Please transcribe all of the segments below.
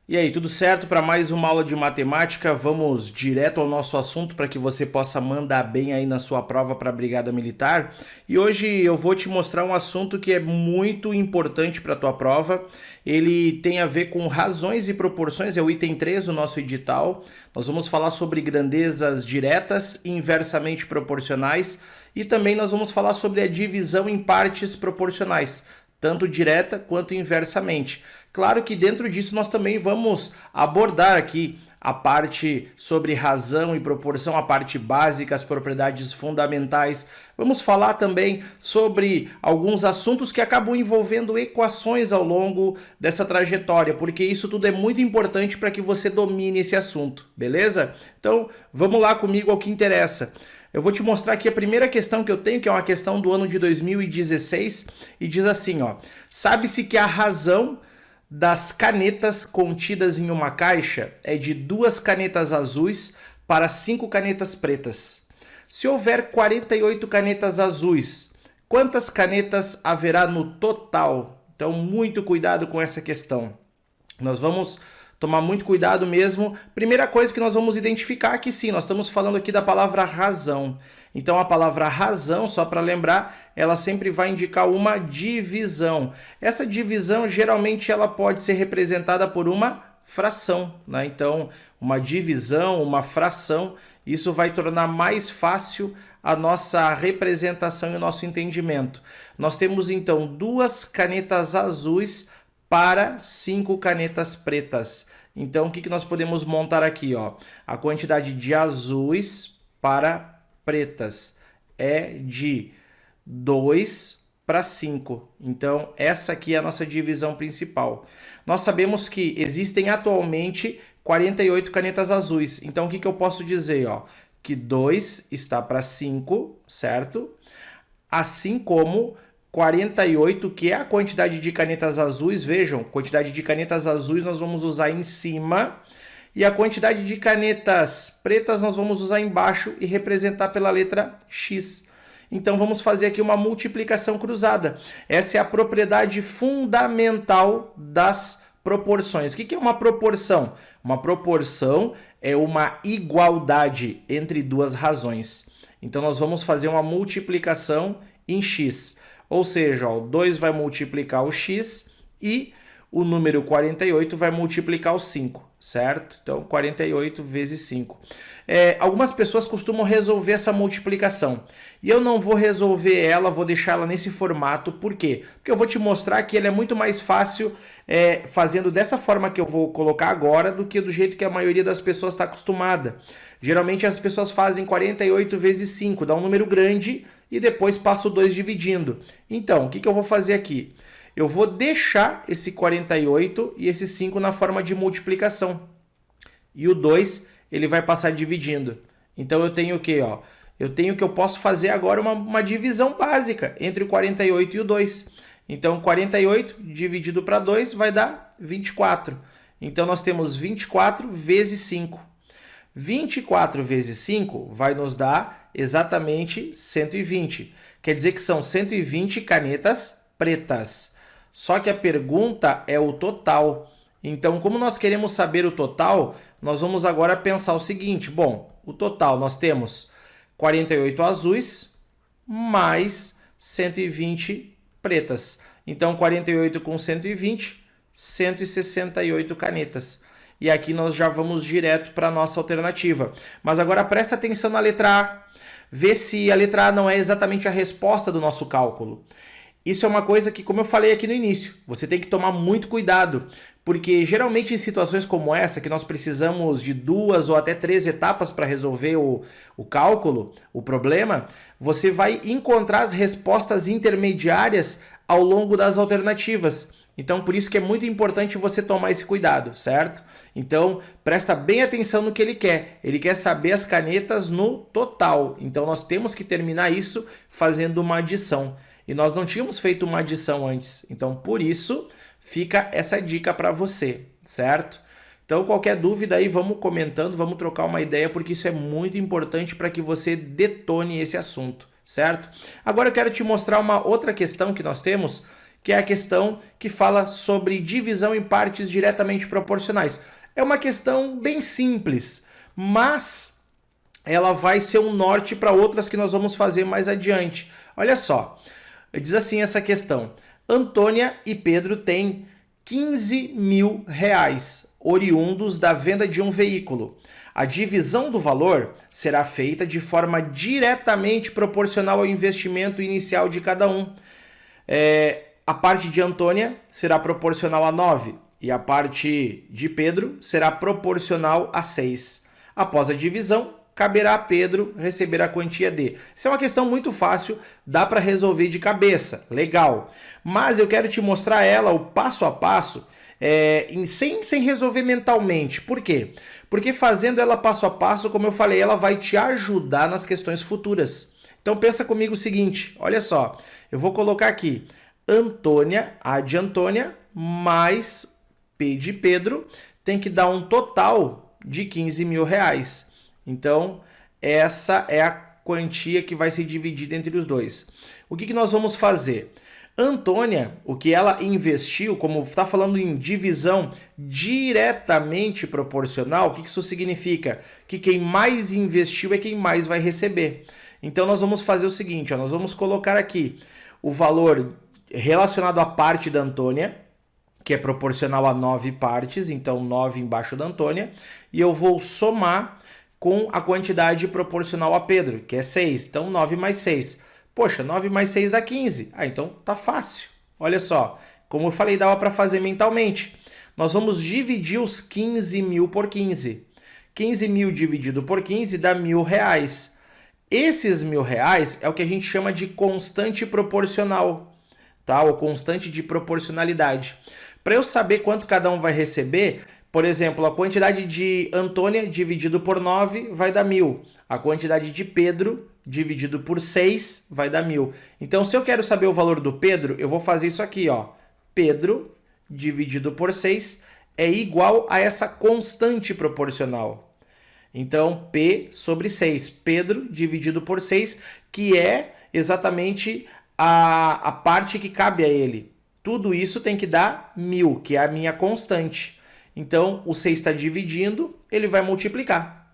E aí, tudo certo para mais uma aula de matemática? Vamos direto ao nosso assunto para que você possa mandar bem aí na sua prova para a Brigada Militar. E hoje eu vou te mostrar um assunto que é muito importante para a tua prova. Ele tem a ver com razões e proporções, é o item 3 do nosso edital. Nós vamos falar sobre grandezas diretas e inversamente proporcionais e também nós vamos falar sobre a divisão em partes proporcionais, tanto direta quanto inversamente. Claro que dentro disso nós também vamos abordar aqui a parte sobre razão e proporção, a parte básica, as propriedades fundamentais. Vamos falar também sobre alguns assuntos que acabam envolvendo equações ao longo dessa trajetória, porque isso tudo é muito importante para que você domine esse assunto, beleza? Então, vamos lá comigo ao que interessa. Eu vou te mostrar aqui a primeira questão que eu tenho, que é uma questão do ano de 2016, e diz assim, ó: sabe-se que a razão das canetas contidas em uma caixa é de 2 canetas azuis para 5 canetas pretas. Se houver 48 canetas azuis, quantas canetas haverá no total? Então, muito cuidado com essa questão. Nós vamos tomar muito cuidado mesmo. Primeira coisa que nós vamos identificar aqui, sim, nós estamos falando aqui da palavra razão. Então, a palavra razão, só para lembrar, ela sempre vai indicar uma divisão. Essa divisão, geralmente, ela pode ser representada por uma fração, né? Então, uma divisão, uma fração, isso vai tornar mais fácil a nossa representação e o nosso entendimento. Nós temos, então, 2 canetas azuis para 5 canetas pretas. Então, o que nós podemos montar aqui, ó? A quantidade de azuis para pretas é de 2 para 5. Então, essa aqui é a nossa divisão principal. Nós sabemos que existem atualmente 48 canetas azuis. Então, o que eu posso dizer, ó? Que 2 está para 5, certo? Assim como 48, que é a quantidade de canetas azuis, vejam, quantidade de canetas azuis nós vamos usar em cima, e a quantidade de canetas pretas nós vamos usar embaixo e representar pela letra X. Então vamos fazer aqui uma multiplicação cruzada. Essa é a propriedade fundamental das proporções. O que é uma proporção? Uma proporção é uma igualdade entre duas razões. Então nós vamos fazer uma multiplicação em X. Ou seja, o 2 vai multiplicar o x e o número 48 vai multiplicar o 5, certo? Então, 48 vezes 5. Algumas pessoas costumam resolver essa multiplicação. E eu não vou resolver ela, vou deixar ela nesse formato. Por quê? Porque eu vou te mostrar que ele é muito mais fácil fazendo dessa forma que eu vou colocar agora do que do jeito que a maioria das pessoas está acostumada. Geralmente as pessoas fazem 48 vezes 5, dá um número grande e depois passa o 2 dividindo. Então, o que eu vou fazer aqui? Eu vou deixar esse 48 e esse 5 na forma de multiplicação. E o 2, ele vai passar dividindo. Então, eu tenho o quê? Ó? Eu posso fazer agora uma divisão básica entre o 48 e o 2. Então, 48 dividido para 2 vai dar 24. Então, nós temos 24 vezes 5. 24 vezes 5 vai nos dar exatamente 120. Quer dizer que são 120 canetas pretas. Só que a pergunta é o total. Então, como nós queremos saber o total, nós vamos agora pensar o seguinte. Bom, o total nós temos 48 azuis mais 120 pretas. Então, 48 com 120, 168 canetas. E aqui nós já vamos direto para a nossa alternativa. Mas agora presta atenção na letra A. Vê se a letra A não é exatamente a resposta do nosso cálculo. Isso é uma coisa que, como eu falei aqui no início, você tem que tomar muito cuidado. Porque geralmente em situações como essa, que nós precisamos de 2 ou até 3 etapas para resolver o cálculo, o problema, você vai encontrar as respostas intermediárias ao longo das alternativas. Então, por isso que é muito importante você tomar esse cuidado, certo? Então, presta bem atenção no que ele quer. Ele quer saber as canetas no total. Então, nós temos que terminar isso fazendo uma adição. E nós não tínhamos feito uma adição antes. Então, por isso, fica essa dica para você, certo? Então, qualquer dúvida aí, vamos comentando, vamos trocar uma ideia, porque isso é muito importante para que você detone esse assunto, certo? Agora eu quero te mostrar uma outra questão que nós temos, que é a questão que fala sobre divisão em partes diretamente proporcionais. É uma questão bem simples, mas ela vai ser um norte para outras que nós vamos fazer mais adiante. Olha só, diz assim essa questão: Antônia e Pedro têm 15 mil reais, oriundos da venda de um veículo. A divisão do valor será feita de forma diretamente proporcional ao investimento inicial de cada um. A parte de Antônia será proporcional a 9 e a parte de Pedro será proporcional a 6. Após a divisão, caberá a Pedro receber a quantia D. Isso é uma questão muito fácil, dá para resolver de cabeça, legal. Mas eu quero te mostrar ela, o passo a passo, sem resolver mentalmente. Por quê? Porque fazendo ela passo a passo, como eu falei, ela vai te ajudar nas questões futuras. Então pensa comigo o seguinte, olha só, eu vou colocar aqui Antônia, A de Antônia, mais P de Pedro, tem que dar um total de 15 mil reais. Então, essa é a quantia que vai ser dividida entre os dois. O que nós vamos fazer? Antônia, o que ela investiu, como está falando em divisão diretamente proporcional, o que isso significa? Que quem mais investiu é quem mais vai receber. Então, nós vamos fazer o seguinte, nós vamos colocar aqui o valor relacionado à parte da Antônia, que é proporcional a 9 partes, então 9 embaixo da Antônia, e eu vou somar com a quantidade proporcional a Pedro, que é 6. Então, 9 mais 6. Poxa, 9 mais 6 dá 15. Então tá fácil. Olha só, como eu falei, dava para fazer mentalmente. Nós vamos dividir os 15 mil por 15. 15 mil dividido por 15 dá R$1.000. Esses R$1.000 é o que a gente chama de constante proporcional, tá? Ou constante de proporcionalidade. Para eu saber quanto cada um vai receber, por exemplo, a quantidade de Antônia dividido por 9 vai dar 1.000. A quantidade de Pedro dividido por 6 vai dar 1.000. Então, se eu quero saber o valor do Pedro, eu vou fazer isso aqui, ó. Pedro dividido por 6 é igual a essa constante proporcional. Então, P sobre 6. Pedro dividido por 6, que é exatamente a parte que cabe a ele. Tudo isso tem que dar 1.000, que é a minha constante. Então, o 6 está dividindo, ele vai multiplicar.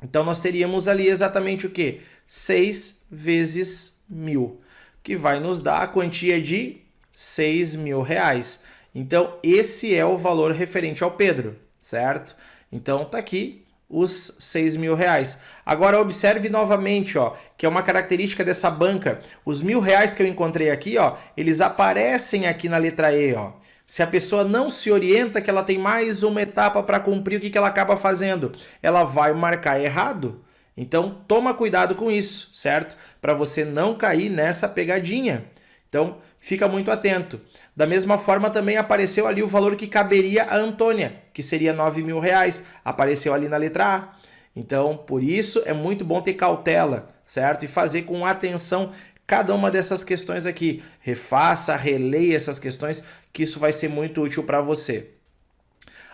Então, nós teríamos ali exatamente o quê? 6 vezes 1.000, que vai nos dar a quantia de R$6.000. Então, esse é o valor referente ao Pedro, certo? Então, tá aqui os R$6.000. Agora, observe novamente, ó, que é uma característica dessa banca. Os R$1.000 que eu encontrei aqui, ó, eles aparecem aqui na letra E, ó. Se a pessoa não se orienta que ela tem mais uma etapa para cumprir, o que ela acaba fazendo? Ela vai marcar errado. Então, toma cuidado com isso, certo? Para você não cair nessa pegadinha. Então, fica muito atento. Da mesma forma, também apareceu ali o valor que caberia a Antônia, que seria R$9.000. Apareceu ali na letra A. Então, por isso, é muito bom ter cautela, certo? E fazer com atenção cada uma dessas questões aqui. Refaça, releia essas questões, que isso vai ser muito útil para você.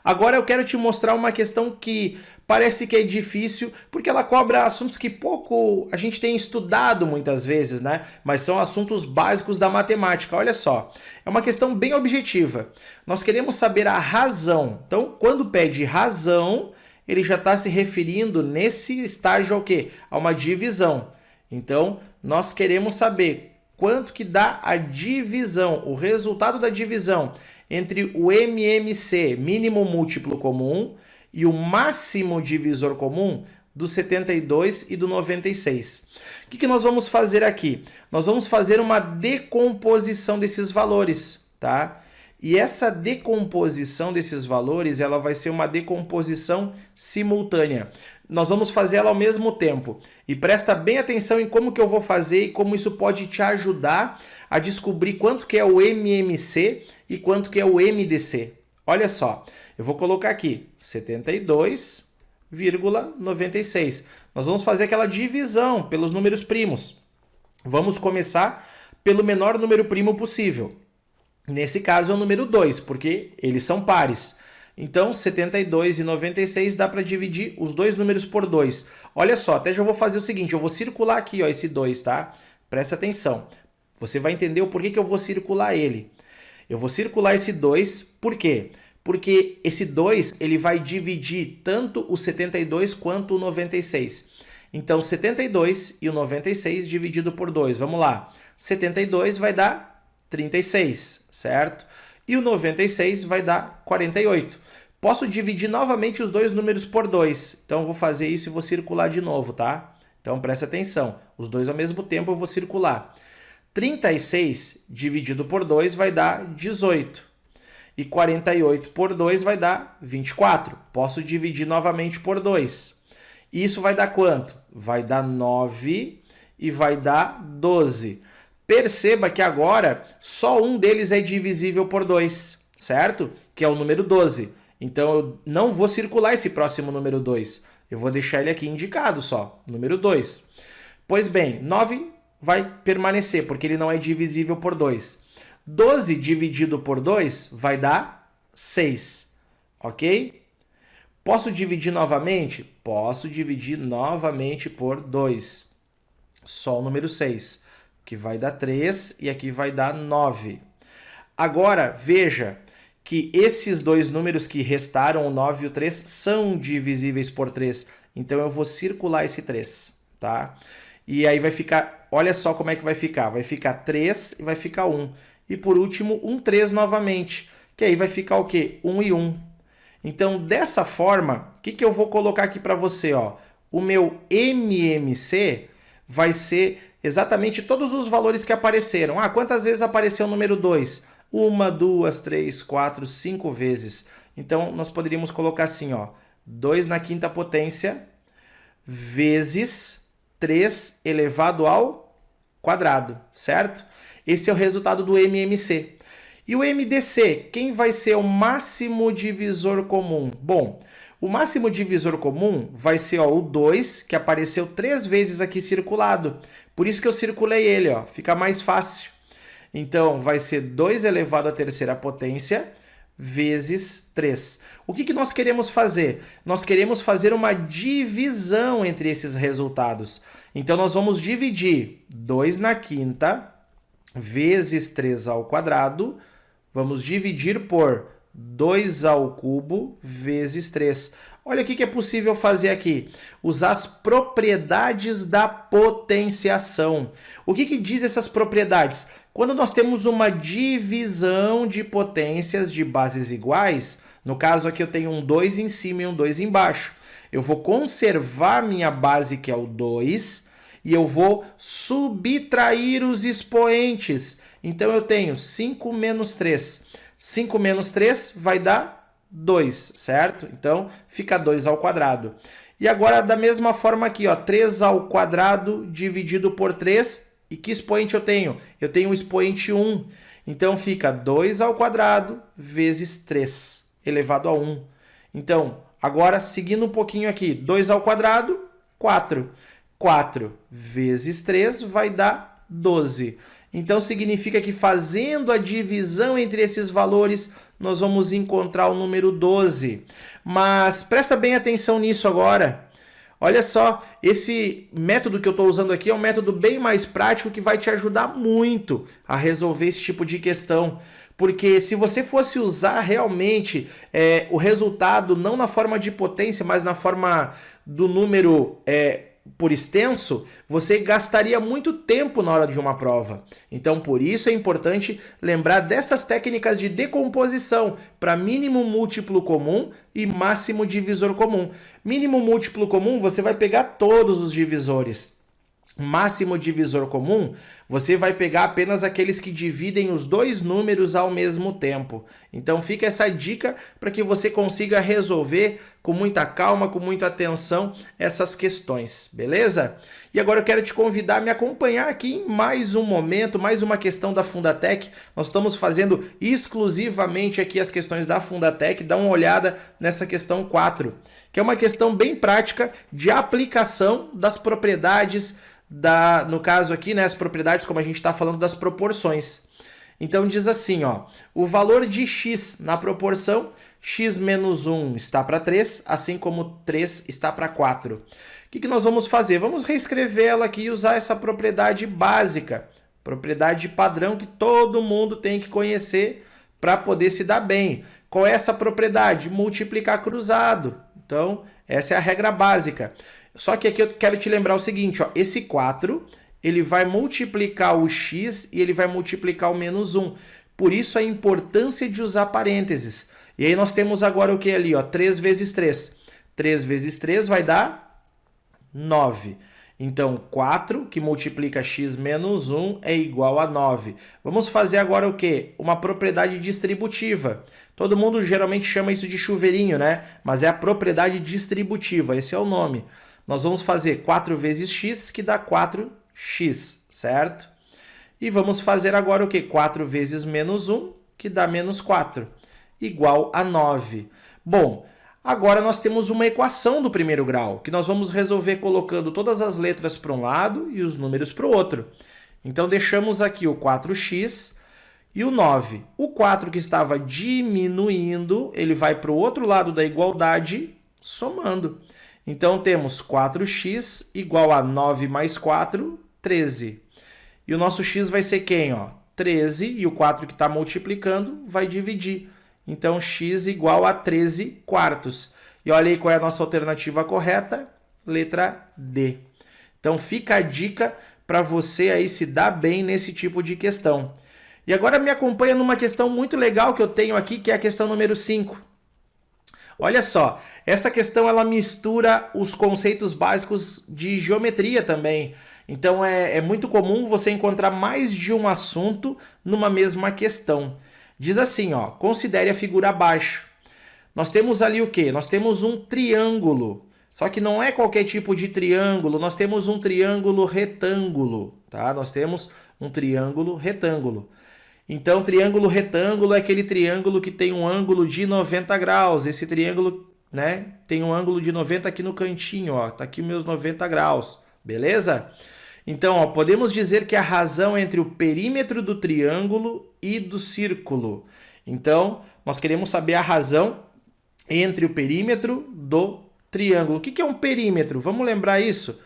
Agora eu quero te mostrar uma questão que parece que é difícil, porque ela cobra assuntos que pouco a gente tem estudado muitas vezes, né? Mas são assuntos básicos da matemática. Olha só, é uma questão bem objetiva. Nós queremos saber a razão. Então, quando pede razão, ele já está se referindo nesse estágio ao quê? A uma divisão. Então, nós queremos saber quanto que dá a divisão, o resultado da divisão entre o MMC, mínimo múltiplo comum, e o máximo divisor comum do 72 e do 96. O que nós vamos fazer aqui? Nós vamos fazer uma decomposição desses valores, tá? E essa decomposição desses valores, ela vai ser uma decomposição simultânea. Nós vamos fazer ela ao mesmo tempo. E presta bem atenção em como que eu vou fazer e como isso pode te ajudar a descobrir quanto que é o MMC e quanto que é o MDC. Olha só, eu vou colocar aqui 72,96. Nós vamos fazer aquela divisão pelos números primos. Vamos começar pelo menor número primo possível. Nesse caso é o número 2, porque eles são pares. Então, 72 e 96 dá para dividir os dois números por 2. Olha só, até já vou fazer o seguinte, eu vou circular aqui ó, esse 2, tá? Presta atenção. Você vai entender o porquê que eu vou circular ele. Eu vou circular esse 2, por quê? Porque esse 2 ele vai dividir tanto o 72 quanto o 96. Então, 72 e o 96 dividido por 2. Vamos lá. 72 vai dar 36, certo? E o 96 vai dar 48. Posso dividir novamente os dois números por 2. Então, eu vou fazer isso e vou circular de novo, tá? Então, presta atenção. Os dois ao mesmo tempo eu vou circular. 36 dividido por 2 vai dar 18. E 48 por 2 vai dar 24. Posso dividir novamente por 2. Isso vai dar quanto? Vai dar 9 e vai dar 12. Perceba que agora só um deles é divisível por 2, certo? Que é o número 12. Então eu não vou circular esse próximo número 2. Eu vou deixar ele aqui indicado só, número 2. Pois bem, 9 vai permanecer, porque ele não é divisível por 2. 12 dividido por 2 vai dar 6, ok? Posso dividir novamente? Posso dividir novamente por 2. Só o número 6, que vai dar 3 e aqui vai dar 9. Agora, veja que esses dois números que restaram, o 9 e o 3, são divisíveis por 3. Então, eu vou circular esse 3, tá? E aí vai ficar, olha só como é que vai ficar. Vai ficar 3 e vai ficar 1. E por último, um 3 novamente, que aí vai ficar o quê? 1 e 1. Então, dessa forma, o que eu vou colocar aqui para você? Ó? O meu MMC vai ser exatamente todos os valores que apareceram. Ah, quantas vezes apareceu o número 2? 1, 2, 3, 4, 5 vezes. Então, nós poderíamos colocar assim, ó, 2 na quinta potência vezes 3 elevado ao quadrado, certo? Esse é o resultado do MMC. E o MDC, quem vai ser o máximo divisor comum? Bom, o máximo divisor comum vai ser ó, o 2, que apareceu 3 vezes aqui circulado. Por isso que eu circulei ele, ó, fica mais fácil. Então, vai ser 2 elevado à terceira potência vezes 3. O que nós queremos fazer? Nós queremos fazer uma divisão entre esses resultados. Então, nós vamos dividir 2 na quinta vezes 3 ao quadrado. Vamos dividir por 2 ao cubo vezes 3. Olha o que é possível fazer aqui. Usar as propriedades da potenciação. O que diz essas propriedades? Quando nós temos uma divisão de potências de bases iguais, no caso aqui eu tenho um 2 em cima e um 2 embaixo, eu vou conservar minha base, que é o 2, e eu vou subtrair os expoentes. Então eu tenho 5 menos 3. 5 menos 3 vai dar 2, certo? Então fica 2 ao quadrado. E agora da mesma forma aqui, ó, 3 ao quadrado dividido por 3. E que expoente eu tenho? Eu tenho o expoente 1. Então fica 2 ao quadrado vezes 3 elevado a 1. Então, agora seguindo um pouquinho aqui, 2 ao quadrado, 4. 4 vezes 3 vai dar 12. Então, significa que fazendo a divisão entre esses valores, nós vamos encontrar o número 12. Mas presta bem atenção nisso agora. Olha só, esse método que eu estou usando aqui é um método bem mais prático que vai te ajudar muito a resolver esse tipo de questão. Porque se você fosse usar realmente o resultado não na forma de potência, mas na forma do número por extenso, você gastaria muito tempo na hora de uma prova. Então, por isso é importante lembrar dessas técnicas de decomposição para mínimo múltiplo comum e máximo divisor comum. Mínimo múltiplo comum, você vai pegar todos os divisores. Máximo divisor comum, você vai pegar apenas aqueles que dividem os dois números ao mesmo tempo. Então fica essa dica para que você consiga resolver com muita calma, com muita atenção essas questões, beleza? E agora eu quero te convidar a me acompanhar aqui em mais um momento, mais uma questão da Fundatec. Nós estamos fazendo exclusivamente aqui as questões da Fundatec. Dá uma olhada nessa questão 4, que é uma questão bem prática de aplicação das propriedades no caso aqui, né, as propriedades, como a gente está falando, das proporções. Então diz assim, ó, o valor de x na proporção x menos 1 está para 3, assim como 3 está para 4. O que nós vamos fazer? Vamos reescrever ela aqui e usar essa propriedade básica, propriedade padrão que todo mundo tem que conhecer para poder se dar bem. Qual é essa propriedade? Multiplicar cruzado. Então, essa é a regra básica. Só que aqui eu quero te lembrar o seguinte, ó, esse 4, ele vai multiplicar o x e ele vai multiplicar o menos 1. Por isso a importância de usar parênteses. E aí nós temos agora o que ali? Ó, 3 vezes 3. 3 vezes 3 vai dar 9. Então, 4, que multiplica x menos 1, é igual a 9. Vamos fazer agora o quê? Uma propriedade distributiva. Todo mundo geralmente chama isso de chuveirinho, né? Mas é a propriedade distributiva, esse é o nome. Nós vamos fazer 4 vezes x, que dá 4x, certo? E vamos fazer agora o quê? 4 vezes menos 1, que dá menos 4, igual a 9. Bom, agora nós temos uma equação do primeiro grau, que nós vamos resolver colocando todas as letras para um lado e os números para o outro. Então, deixamos aqui o 4x e o 9. O 4 que estava diminuindo, ele vai para o outro lado da igualdade, somando. Então, temos 4x igual a 9 mais 4, 13. E o nosso x vai ser quem? Ó? 13, e o 4 que está multiplicando vai dividir. Então, x igual a 13 quartos. E olha aí qual é a nossa alternativa correta, letra D. Então, fica a dica para você aí se dar bem nesse tipo de questão. E agora me acompanha numa questão muito legal que eu tenho aqui, que é a questão número 5. Olha só, essa questão ela mistura os conceitos básicos de geometria também. Então, é muito comum você encontrar mais de um assunto numa mesma questão. Diz assim, ó, considere a figura abaixo. Nós temos ali o quê? Nós temos um triângulo. Só que não é qualquer tipo de triângulo, nós temos um triângulo retângulo, tá? Nós temos um triângulo retângulo. Então, triângulo retângulo é aquele triângulo que tem um ângulo de 90 graus. Esse triângulo, né, tem um ângulo de 90 aqui no cantinho, ó. Tá aqui meus 90 graus, beleza? Então, ó, podemos dizer que a razão entre o perímetro do triângulo e do círculo. Então, nós queremos saber a razão entre o perímetro do triângulo. O que é um perímetro? Vamos lembrar isso?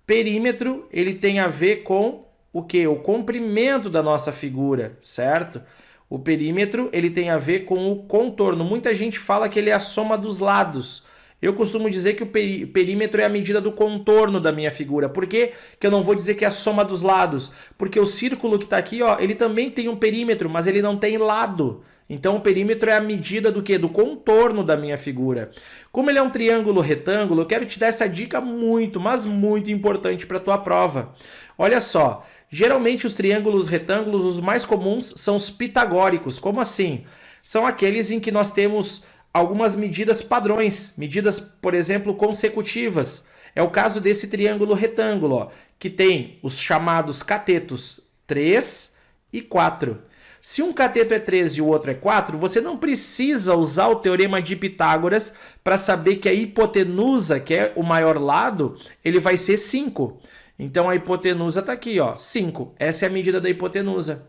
Perímetro, ele tem a ver com o quê? O comprimento da nossa figura, certo? O perímetro, ele tem a ver com o contorno. Muita gente fala que ele é a soma dos lados. Eu costumo dizer que o perímetro é a medida do contorno da minha figura. Por que que eu não vou dizer que é a soma dos lados? Porque o círculo que está aqui, ó, ele também tem um perímetro, mas ele não tem lado. Então, o perímetro é a medida do quê? Do contorno da minha figura. Como ele é um triângulo retângulo, eu quero te dar essa dica muito, mas muito importante para a tua prova. Olha só, geralmente os triângulos retângulos, os mais comuns, são os pitagóricos. Como assim? São aqueles em que nós temos algumas medidas padrões, medidas, por exemplo, consecutivas. É o caso desse triângulo retângulo, ó, que tem os chamados catetos 3 e 4. Se um cateto é 3 e o outro é 4, você não precisa usar o teorema de Pitágoras para saber que a hipotenusa, que é o maior lado, ele vai ser 5. Então a hipotenusa está aqui, ó, 5. Essa é a medida da hipotenusa.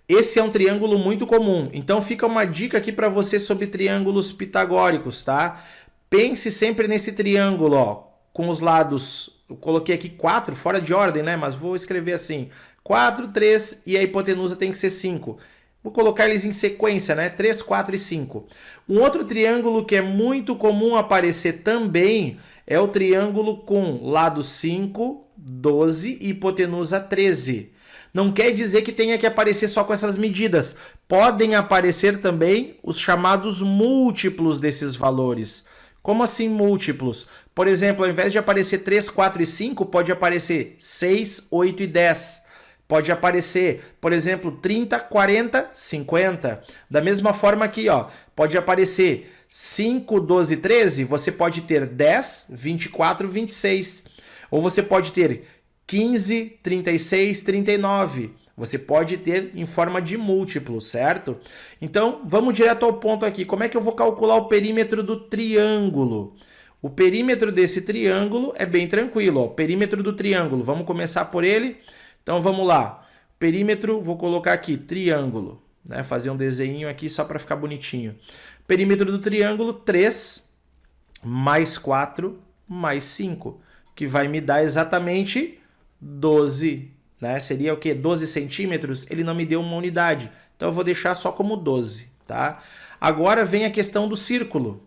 Esse é um triângulo muito comum. Então fica uma dica aqui para você sobre triângulos pitagóricos, tá? Pense sempre nesse triângulo, ó, com os lados, eu coloquei aqui 4, fora de ordem, né? Mas vou escrever assim, 4, 3 e a hipotenusa tem que ser 5. Vou colocar eles em sequência, né? 3, 4 e 5. Um outro triângulo que é muito comum aparecer também é o triângulo com lado 5, 12 e hipotenusa 13. Não quer dizer que tenha que aparecer só com essas medidas. Podem aparecer também os chamados múltiplos desses valores. Como assim múltiplos? Por exemplo, ao invés de aparecer 3, 4 e 5, pode aparecer 6, 8 e 10. Pode aparecer, por exemplo, 30, 40, 50. Da mesma forma aqui, ó, pode aparecer 5, 12, 13. Você pode ter 10, 24, 26. Ou você pode ter 15, 36, 39. Você pode ter em forma de múltiplo, certo? Então, vamos direto ao ponto aqui. Como é que eu vou calcular o perímetro do triângulo? O perímetro desse triângulo é bem tranquilo, ó. Perímetro do triângulo, vamos começar por ele. Então, vamos lá. Perímetro, vou colocar aqui, triângulo. Né? Fazer um desenho aqui só para ficar bonitinho. Perímetro do triângulo, 3 mais 4 mais 5, que vai me dar exatamente 12 né? Seria o quê? 12 centímetros? Ele não me deu uma unidade. Então eu vou deixar só como 12, tá? Agora vem a questão do círculo.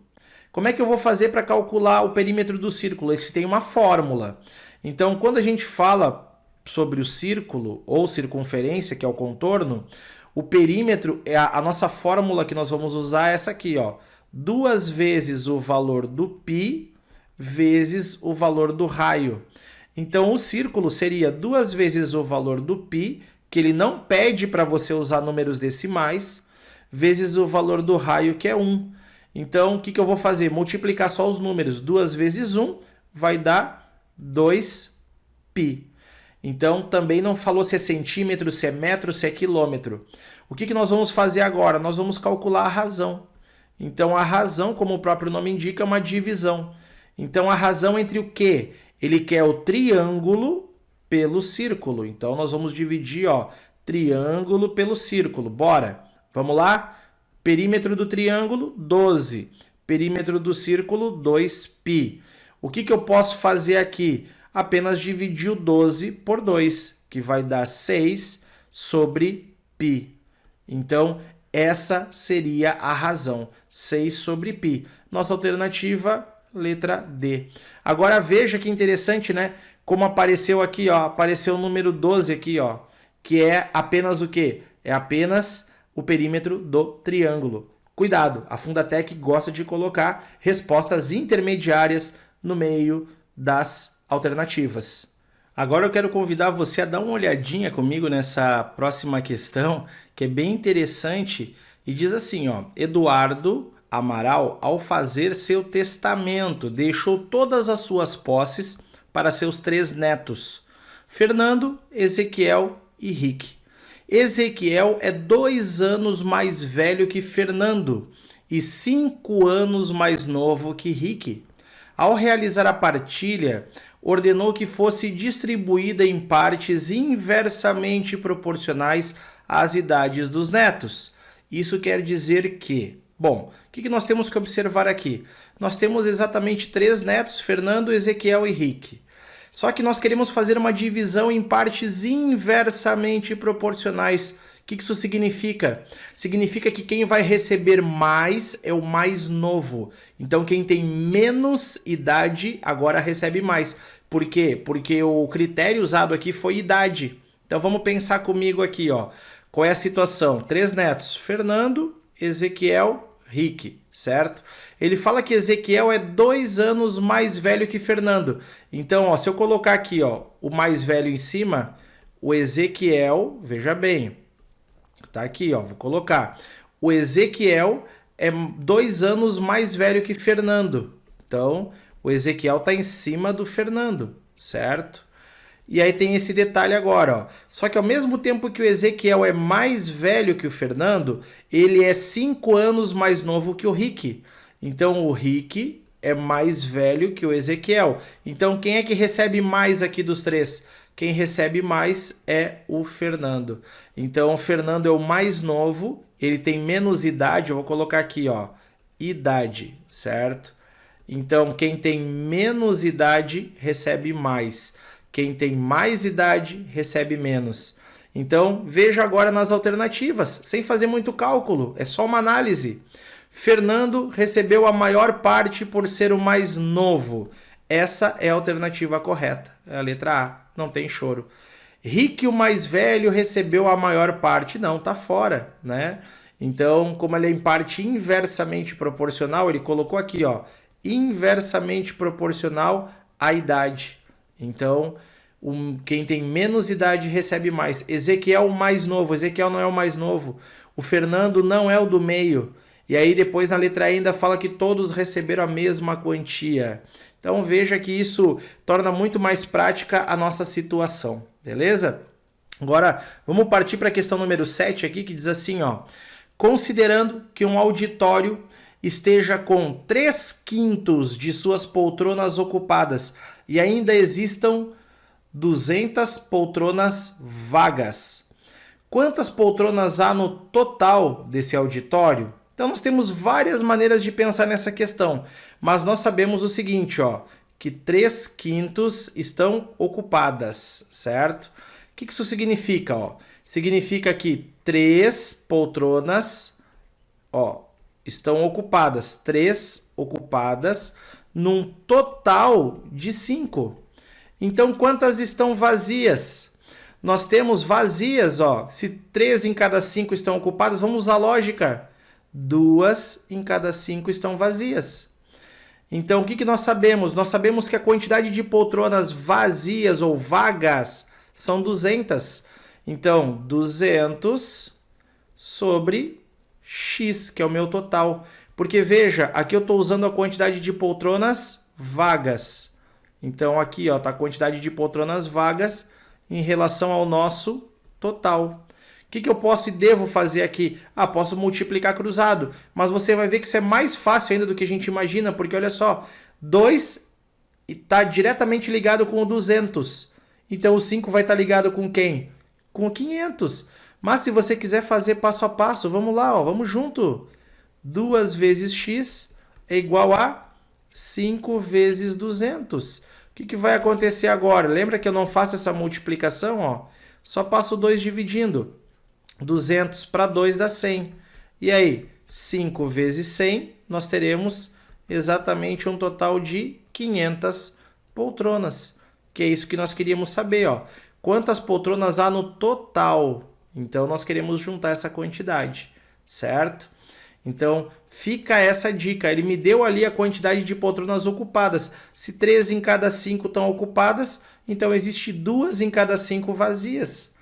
Como é que eu vou fazer para calcular o perímetro do círculo? Esse tem uma fórmula. Então, quando a gente fala sobre o círculo ou circunferência, que é o contorno, o perímetro, a nossa fórmula que nós vamos usar é essa aqui, ó. 2 vezes o valor do π vezes o valor do raio. Então, o círculo seria 2 vezes o valor do π, que ele não pede para você usar números decimais, vezes o valor do raio, que é 1. Então, o que eu vou fazer? Multiplicar só os números. 2 vezes 1 vai dar 2π. Então, também não falou se é centímetro, se é metro, se é quilômetro. O que nós vamos fazer agora? Nós vamos calcular a razão. Então, a razão, como o próprio nome indica, é uma divisão. Então, a razão entre o quê? Ele quer o triângulo pelo círculo. Então, nós vamos dividir, ó, triângulo pelo círculo. Bora! Vamos lá? Perímetro do triângulo, 12. Perímetro do círculo, 2π. O que eu posso fazer aqui? Apenas dividir o 12 por 2, que vai dar 6 sobre π. Então, essa seria a razão, 6 sobre π. Nossa alternativa, letra D. Agora veja que interessante, né? Como apareceu aqui, ó, apareceu o número 12 aqui, ó, que é apenas o quê? É apenas o perímetro do triângulo. Cuidado, a Fundatec gosta de colocar respostas intermediárias no meio das alternativas. Agora eu quero convidar você a dar uma olhadinha comigo nessa próxima questão, que é bem interessante, e diz assim, ó: Eduardo Amaral, ao fazer seu testamento, deixou todas as suas posses para seus 3 netos, Fernando, Ezequiel e Rick. Ezequiel é 2 anos mais velho que Fernando e 5 anos mais novo que Rick. Ao realizar a partilha, ordenou que fosse distribuída em partes inversamente proporcionais às idades dos netos. Isso quer dizer que, bom, o que nós temos que observar aqui? Nós temos exatamente 3 netos, Fernando, Ezequiel e Rick. Só que nós queremos fazer uma divisão em partes inversamente proporcionais. O que isso significa? Significa que quem vai receber mais é o mais novo. Então, quem tem menos idade agora recebe mais. Por quê? Porque o critério usado aqui foi idade. Então, vamos pensar comigo aqui, ó. Qual é a situação? 3 netos, Fernando, Ezequiel, Rick, certo? Ele fala que Ezequiel é 2 anos mais velho que Fernando. Então, ó, se eu colocar aqui, ó, o mais velho em cima, o Ezequiel, veja bem, tá aqui, ó, vou colocar. O Ezequiel é 2 anos mais velho que Fernando. Então, o Ezequiel está em cima do Fernando, certo? E aí tem esse detalhe agora, ó. Só que ao mesmo tempo que o Ezequiel é mais velho que o Fernando, ele é 5 anos mais novo que o Rick. Então, o Rick é mais velho que o Ezequiel. Então, quem é que recebe mais aqui dos 3? Quem recebe mais é o Fernando. Então, o Fernando é o mais novo, ele tem menos idade, eu vou colocar aqui, ó, idade, certo? Então, quem tem menos idade recebe mais. Quem tem mais idade recebe menos. Então, veja agora nas alternativas, sem fazer muito cálculo, é só uma análise. Fernando recebeu a maior parte por ser o mais novo. Essa é a alternativa correta, é a letra A, não tem choro. Rick, o mais velho, recebeu a maior parte. Não, tá fora, né? Então, como ele é em parte inversamente proporcional, ele colocou aqui, ó, inversamente proporcional à idade. Então, quem tem menos idade recebe mais. Ezequiel, o mais novo. Ezequiel não é o mais novo. O Fernando não é o do meio. E aí depois na letra E ainda fala que todos receberam a mesma quantia. Então veja que isso torna muito mais prática a nossa situação, beleza? Agora vamos partir para a questão número 7 aqui, que diz assim, ó: considerando que um auditório esteja com 3/5 de suas poltronas ocupadas e ainda existam 200 poltronas vagas, quantas poltronas há no total desse auditório? Então, nós temos várias maneiras de pensar nessa questão, mas nós sabemos o seguinte, ó, que 3/5 estão ocupadas, certo? que isso significa? Ó? Significa que 3 poltronas, ó, estão ocupadas. 3 ocupadas num total de 5. Então, quantas estão vazias? Nós temos vazias, ó. Se 3 em cada 5 estão ocupadas, vamos usar a lógica. 2 em cada 5 estão vazias. Então, o que nós sabemos? Nós sabemos que a quantidade de poltronas vazias ou vagas são 200. Então, 200 sobre x, que é o meu total. Porque, veja, aqui eu estou usando a quantidade de poltronas vagas. Então, aqui está a quantidade de poltronas vagas em relação ao nosso total. O que eu posso e devo fazer aqui? Posso multiplicar cruzado, mas você vai ver que isso é mais fácil ainda do que a gente imagina, porque olha só, 2 está diretamente ligado com o 200. Então, o 5 vai estar ligado com quem? Com o 500. Mas se você quiser fazer passo a passo, vamos lá, ó, vamos junto. 2 vezes x é igual a 5 vezes 200. O que vai acontecer agora? Lembra que eu não faço essa multiplicação? Ó? Só passo 2 dividindo. 200 para 2 dá 100. E aí, 5 vezes 100, nós teremos exatamente um total de 500 poltronas. Que é isso que nós queríamos saber. Ó. Quantas poltronas há no total? Então, nós queremos juntar essa quantidade, certo? Então, fica essa dica. Ele me deu ali a quantidade de poltronas ocupadas. Se 3 em cada 5 estão ocupadas, então existe 2 em cada 5 vazias.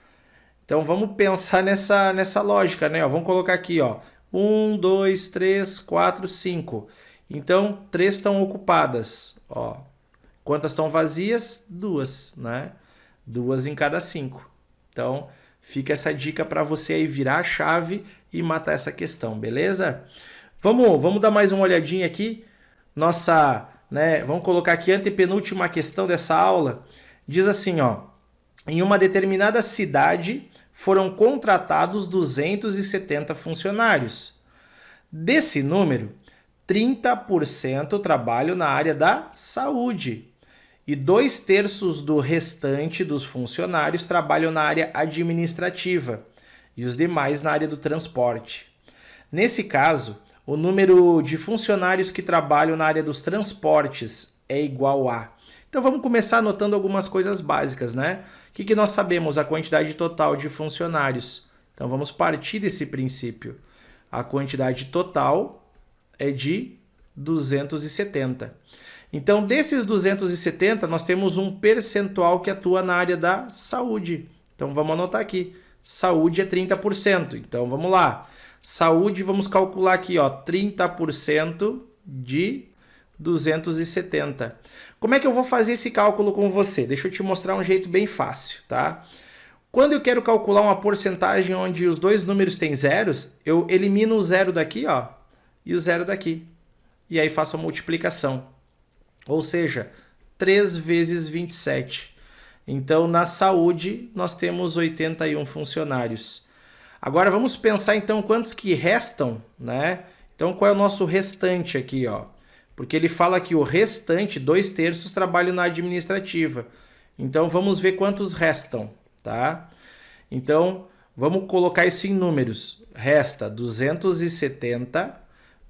Então, vamos pensar nessa lógica, né? Ó, vamos colocar aqui, ó. 1, 2, 3, 4, 5. Então, 3 estão ocupadas. Ó. Quantas estão vazias? 2, né? 2 em cada 5. Então, fica essa dica para você aí virar a chave e matar essa questão, beleza? Vamos dar mais uma olhadinha aqui. Vamos colocar aqui a antepenúltima questão dessa aula. Diz assim, ó. Em uma determinada cidade foram contratados 270 funcionários. Desse número, 30% trabalham na área da saúde e 2/3 do restante dos funcionários trabalham na área administrativa e os demais na área do transporte. Nesse caso, o número de funcionários que trabalham na área dos transportes é igual a... Então vamos começar anotando algumas coisas básicas, né? O que nós sabemos? A quantidade total de funcionários. Então vamos partir desse princípio. A quantidade total é de 270. Então desses 270, nós temos um percentual que atua na área da saúde. Então vamos anotar aqui. Saúde é 30%. Então vamos lá. Saúde, vamos calcular aqui, ó, 30% de 270. Como é que eu vou fazer esse cálculo com você? Deixa eu te mostrar um jeito bem fácil, tá? Quando eu quero calcular uma porcentagem onde os dois números têm zeros, eu elimino o zero daqui, ó, e o zero daqui. E aí faço a multiplicação. Ou seja, 3 vezes 27. Então, na saúde, nós temos 81 funcionários. Agora, vamos pensar, então, quantos que restam, né? Então, qual é o nosso restante aqui, ó? Porque ele fala que o restante, 2/3, trabalham na administrativa. Então, vamos ver quantos restam, tá? Então, vamos colocar isso em números. Resta 270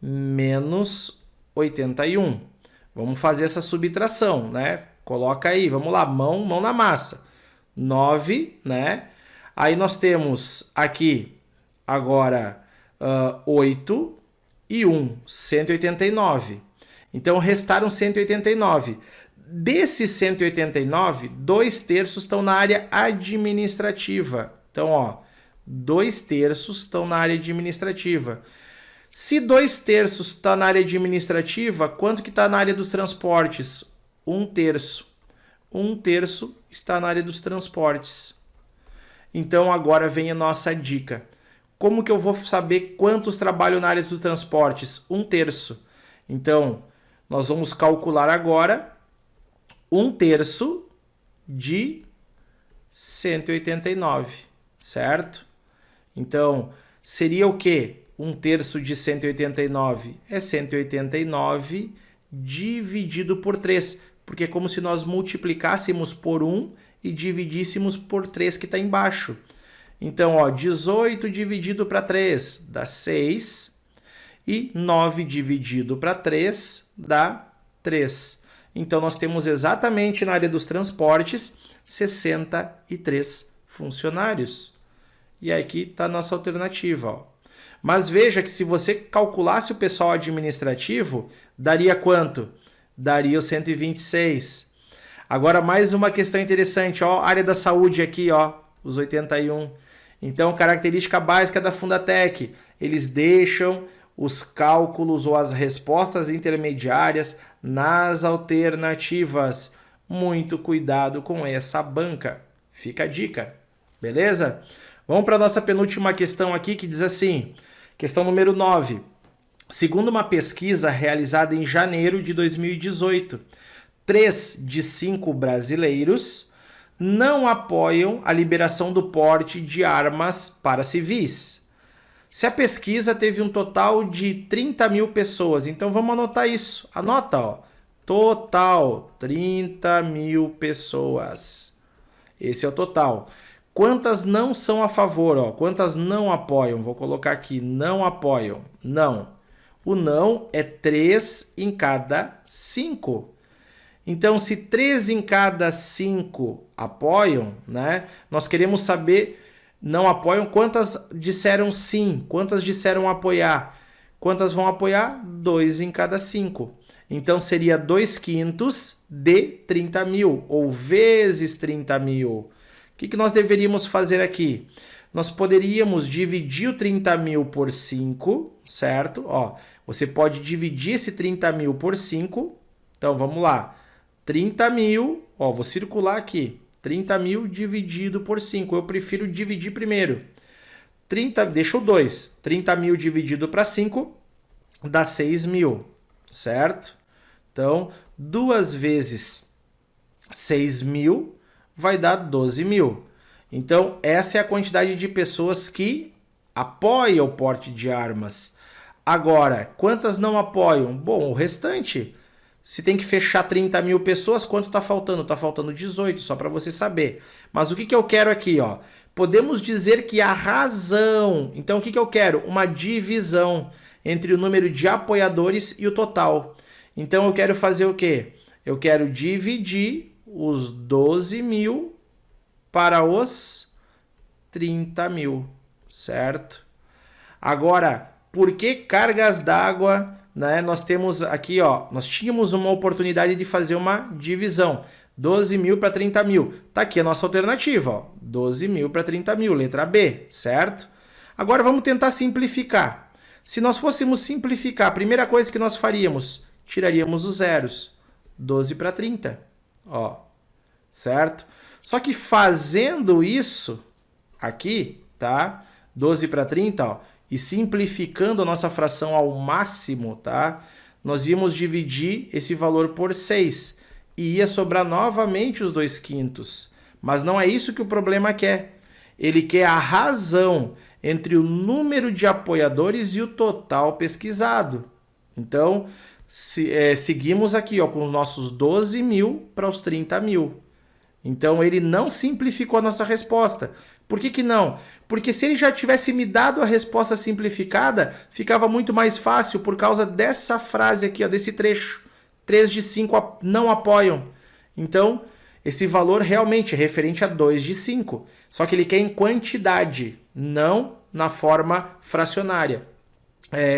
menos 81. Vamos fazer essa subtração, né? Coloca aí, vamos lá, mão na massa. 9, né? Aí nós temos aqui, agora, 8 e 1, 189. Então, restaram 189. Desses 189, 2/3 estão na área administrativa. Então, ó, 2/3 estão na área administrativa. Se 2/3 está na área administrativa, quanto que está na área dos transportes? 1/3. 1/3 está na área dos transportes. Então, agora vem a nossa dica. Como que eu vou saber quantos trabalham na área dos transportes? 1/3. Então, nós vamos calcular agora 1/3 de 189, certo? Então, seria o quê? 1/3 de 189 é 189 dividido por 3, porque é como se nós multiplicássemos por 1 e dividíssemos por 3 que está embaixo. Então, ó, 18 dividido para 3 dá 6 e 9 dividido para 3 dá 3. Então, nós temos exatamente na área dos transportes 63 funcionários. E aqui está a nossa alternativa. Ó. Mas veja que se você calculasse o pessoal administrativo, daria quanto? Daria o 126. Agora, mais uma questão interessante. Ó, área da saúde aqui, ó, os 81. Então, característica básica da Fundatec. Eles deixam os cálculos ou as respostas intermediárias nas alternativas. Muito cuidado com essa banca. Fica a dica. Beleza? Vamos para a nossa penúltima questão aqui, que diz assim, questão número 9. Segundo uma pesquisa realizada em janeiro de 2018, 3 de 5 brasileiros não apoiam a liberação do porte de armas para civis. Se a pesquisa teve um total de 30 mil pessoas, então vamos anotar isso. Anota, ó. Total, 30 mil pessoas. Esse é o total. Quantas não são a favor? Ó? Quantas não apoiam? Vou colocar aqui, não apoiam. Não. O não é 3 em cada 5. Então, se 3 em cada 5 apoiam, né? Nós queremos saber, não apoiam, quantas disseram sim, quantas disseram apoiar. Quantas vão apoiar? 2 em cada 5. Então, seria 2/5 de 30 mil, ou vezes 30 mil. O que nós deveríamos fazer aqui? Nós poderíamos dividir o 30 mil por 5, certo? Ó, você pode dividir esse 30 mil por 5. Então, vamos lá. 30 mil, ó, vou circular aqui. 30 mil dividido por 5. Eu prefiro dividir primeiro. Deixa o 2. 30 mil dividido para 5 dá 6 mil, certo? Então, 2 vezes 6 mil vai dar 12 mil. Então, essa é a quantidade de pessoas que apoiam o porte de armas. Agora, quantas não apoiam? Bom, o restante, se tem que fechar 30 mil pessoas, quanto está faltando? Está faltando 18, só para você saber. Mas o que eu quero aqui? Ó? Podemos dizer que a razão... Então, o que eu quero? Uma divisão entre o número de apoiadores e o total. Então, eu quero fazer o quê? Eu quero dividir os 12 mil para os 30 mil, certo? Agora, por que cargas d'água, né? Nós temos aqui, ó, nós tínhamos uma oportunidade de fazer uma divisão. 12 mil para 30 mil. Tá aqui a nossa alternativa, ó. 12 mil para 30 mil, letra B, certo? Agora vamos tentar simplificar. Se nós fôssemos simplificar, a primeira coisa que nós faríamos, tiraríamos os zeros. 12 para 30, ó, certo? Só que fazendo isso aqui, tá? 12 para 30, ó, e simplificando a nossa fração ao máximo, tá? Nós íamos dividir esse valor por 6 e ia sobrar novamente os 2/5. Mas não é isso que o problema quer. Ele quer a razão entre o número de apoiadores e o total pesquisado. Então, seguimos aqui, ó, com os nossos 12 mil para os 30 mil. Então, ele não simplificou a nossa resposta. Por que não? Porque se ele já tivesse me dado a resposta simplificada, ficava muito mais fácil por causa dessa frase aqui, ó, desse trecho. 3 de 5 não apoiam. Então, esse valor realmente é referente a 2 de 5. Só que ele quer em quantidade, não na forma fracionária.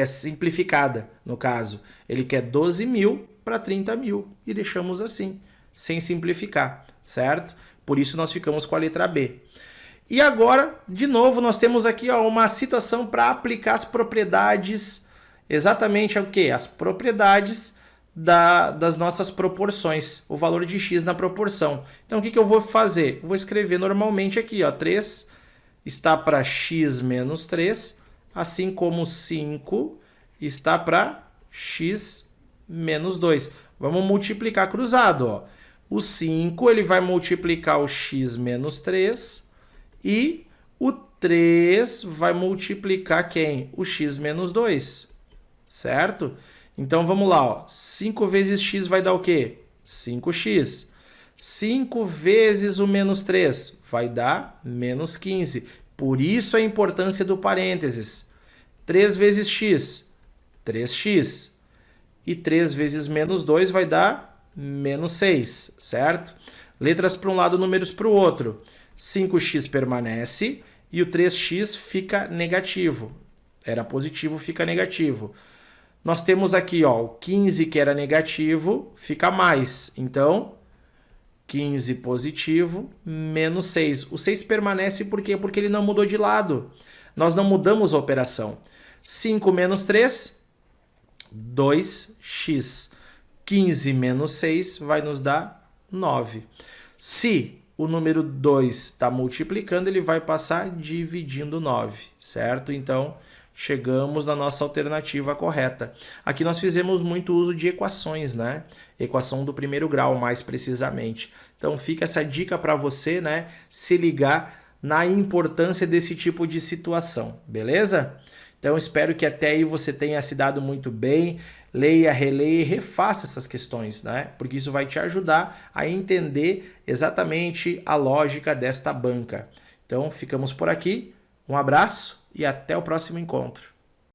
Simplificada, no caso. Ele quer 12 mil para 30 mil. E deixamos assim, sem simplificar, certo? Por isso nós ficamos com a letra B. E agora, de novo, nós temos aqui, ó, uma situação para aplicar as propriedades, exatamente o quê? As propriedades das nossas proporções, o valor de x na proporção. Então, o que eu vou fazer? Eu vou escrever normalmente aqui, ó, 3 está para x menos 3, assim como 5 está para x menos 2. Vamos multiplicar cruzado, ó. O 5 ele vai multiplicar o x menos 3 e o 3 vai multiplicar quem? O x menos 2, certo? Então, vamos lá, ó. 5 vezes x vai dar o quê? 5x. 5 vezes o menos 3 vai dar menos 15. Por isso a importância do parênteses. 3 vezes x, 3x. E 3 vezes menos 2 vai dar menos 6, certo? Letras para um lado, números para o outro. 5x permanece e o 3x fica negativo. Era positivo, fica negativo. Nós temos aqui ó, o 15 que era negativo, fica mais. Então, 15 positivo, menos 6. O 6 permanece por quê? Porque ele não mudou de lado. Nós não mudamos a operação. 5 menos 3, 2x. 15 menos 6 vai nos dar 9. Se o número 2 está multiplicando, ele vai passar dividindo 9, certo? Então, chegamos na nossa alternativa correta. Aqui nós fizemos muito uso de equações, né? Equação do primeiro grau, mais precisamente. Então, fica essa dica para você, né? Se ligar na importância desse tipo de situação, beleza? Então, espero que até aí você tenha se dado muito bem. Leia, releia e refaça essas questões, né? Porque isso vai te ajudar a entender exatamente a lógica desta banca. Então, ficamos por aqui. Um abraço e até o próximo encontro.